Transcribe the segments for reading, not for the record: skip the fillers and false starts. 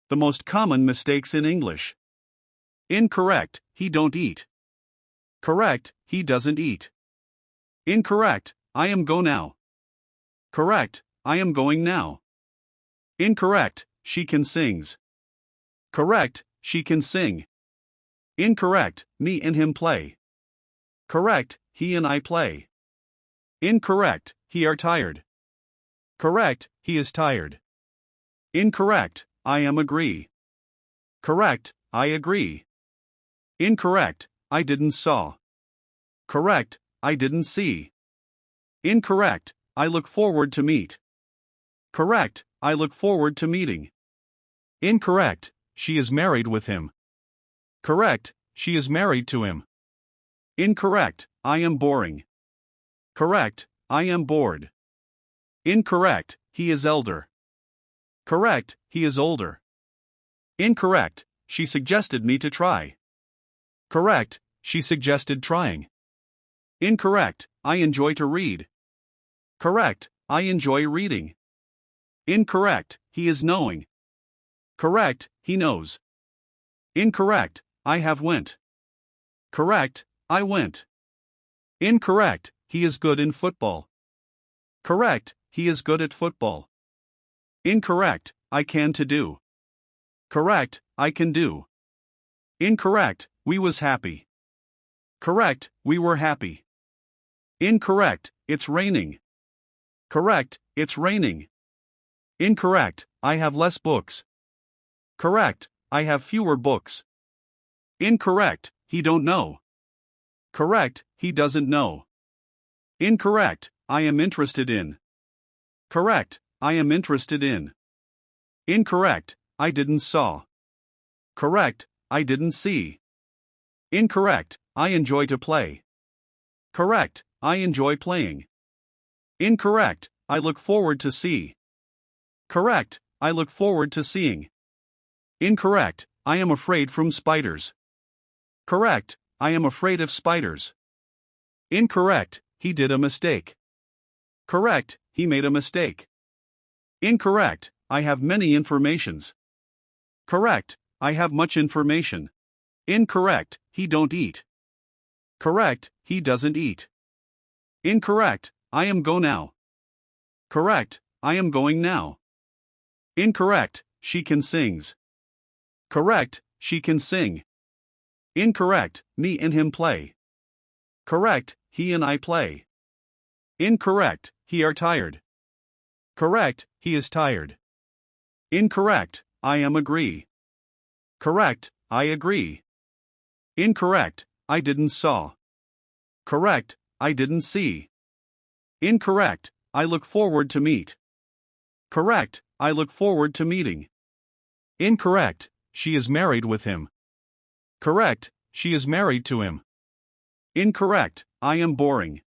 The most common mistakes in English. Incorrect, he don't eat. Correct, he doesn't eat. Incorrect, I am go now. Correct, I am going now. Incorrect, she can sings. Correct, she can sing. Incorrect, me and him play. Correct, he and I play. Incorrect, he are tired. Correct, he is tired. Incorrect, I am agree. Correct, I agree. Incorrect, I didn't saw. Correct, I didn't see. Incorrect, I look forward to meet. Correct, I look forward to meeting. Incorrect, she is married with him. Correct, she is married to him. Incorrect, I am boring. Correct, I am bored. Incorrect, he is elder. Correct, he is older. Incorrect, she suggested me to try. Correct, she suggested trying. Incorrect, I enjoy to read. Correct, I enjoy reading. Incorrect, he is knowing. Correct, he knows. Incorrect, I have went. Correct, I went. Incorrect, he is good in football. Correct, he is good at football. Incorrect, I can to do. Correct, I can do. Incorrect, we was happy. Correct, we were happy. Incorrect, it's raining. Correct, it's raining. Incorrect, I have less books. Correct, I have fewer books. Incorrect, he don't know. Correct, he doesn't know. Incorrect, I am interested in. Correct, I am interested in. Incorrect, I didn't saw. Correct, I didn't see. Incorrect, I enjoy to play. Correct, I enjoy playing. Incorrect, I look forward to see. Correct, I look forward to seeing. Incorrect, I am afraid from spiders. Correct, I am afraid of spiders. Incorrect, he did a mistake. Correct, he made a mistake. Incorrect, I have many informations. Correct, I have much information. Incorrect, he don't eat. Correct, he doesn't eat. Incorrect, I am go now. Correct, I am going now. Incorrect, she can sings. Correct, she can sing. Incorrect, me and him play. Correct, he and I play. Incorrect, he are tired. Correct, he is tired. Incorrect, I am agree. Correct, I agree. Incorrect, I didn't saw. Correct, I didn't see. Incorrect, I look forward to meet. Correct, I look forward to meeting. Incorrect, she is married with him. Correct, she is married to him. Incorrect, I am boring.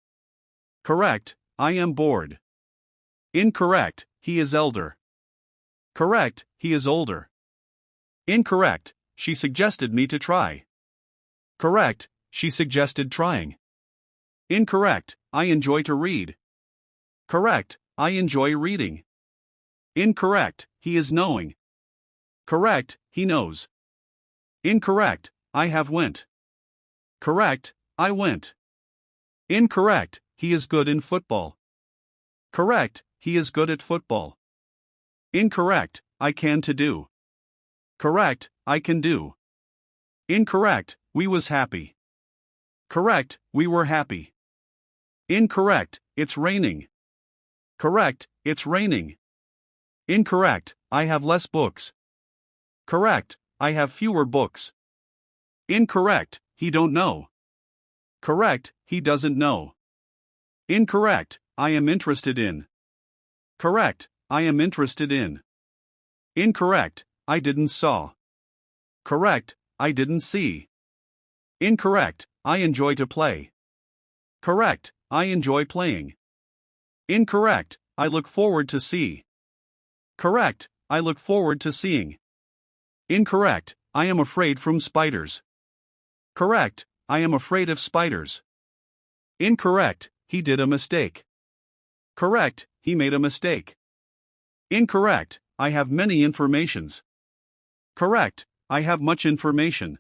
Correct, I am bored. Incorrect, he is elder. Correct, he is older. Incorrect, she suggested me to try. Correct, she suggested trying. Incorrect, I enjoy to read. Correct, I enjoy reading. Incorrect, he is knowing. Correct, he knows. Incorrect, I have went. Correct, I went. Incorrect, he is good in football. Correct, he is good at football. Incorrect, I can to do. Correct, I can do. Incorrect, we was happy. Correct, we were happy. Incorrect, it's raining. Correct, it's raining. Incorrect, I have less books. Correct, I have fewer books. Incorrect, he don't know. Correct, he doesn't know. Incorrect, I am interested in. Correct, I am interested in. Incorrect, I didn't saw. Correct, I didn't see. Incorrect, I enjoy to play. Correct, I enjoy playing. Incorrect, I look forward to see. Correct, I look forward to seeing. Incorrect, I am afraid from spiders. Correct, I am afraid of spiders. Incorrect, he did a mistake. Correct, he made a mistake. Incorrect, I have many informations. Correct, I have much information.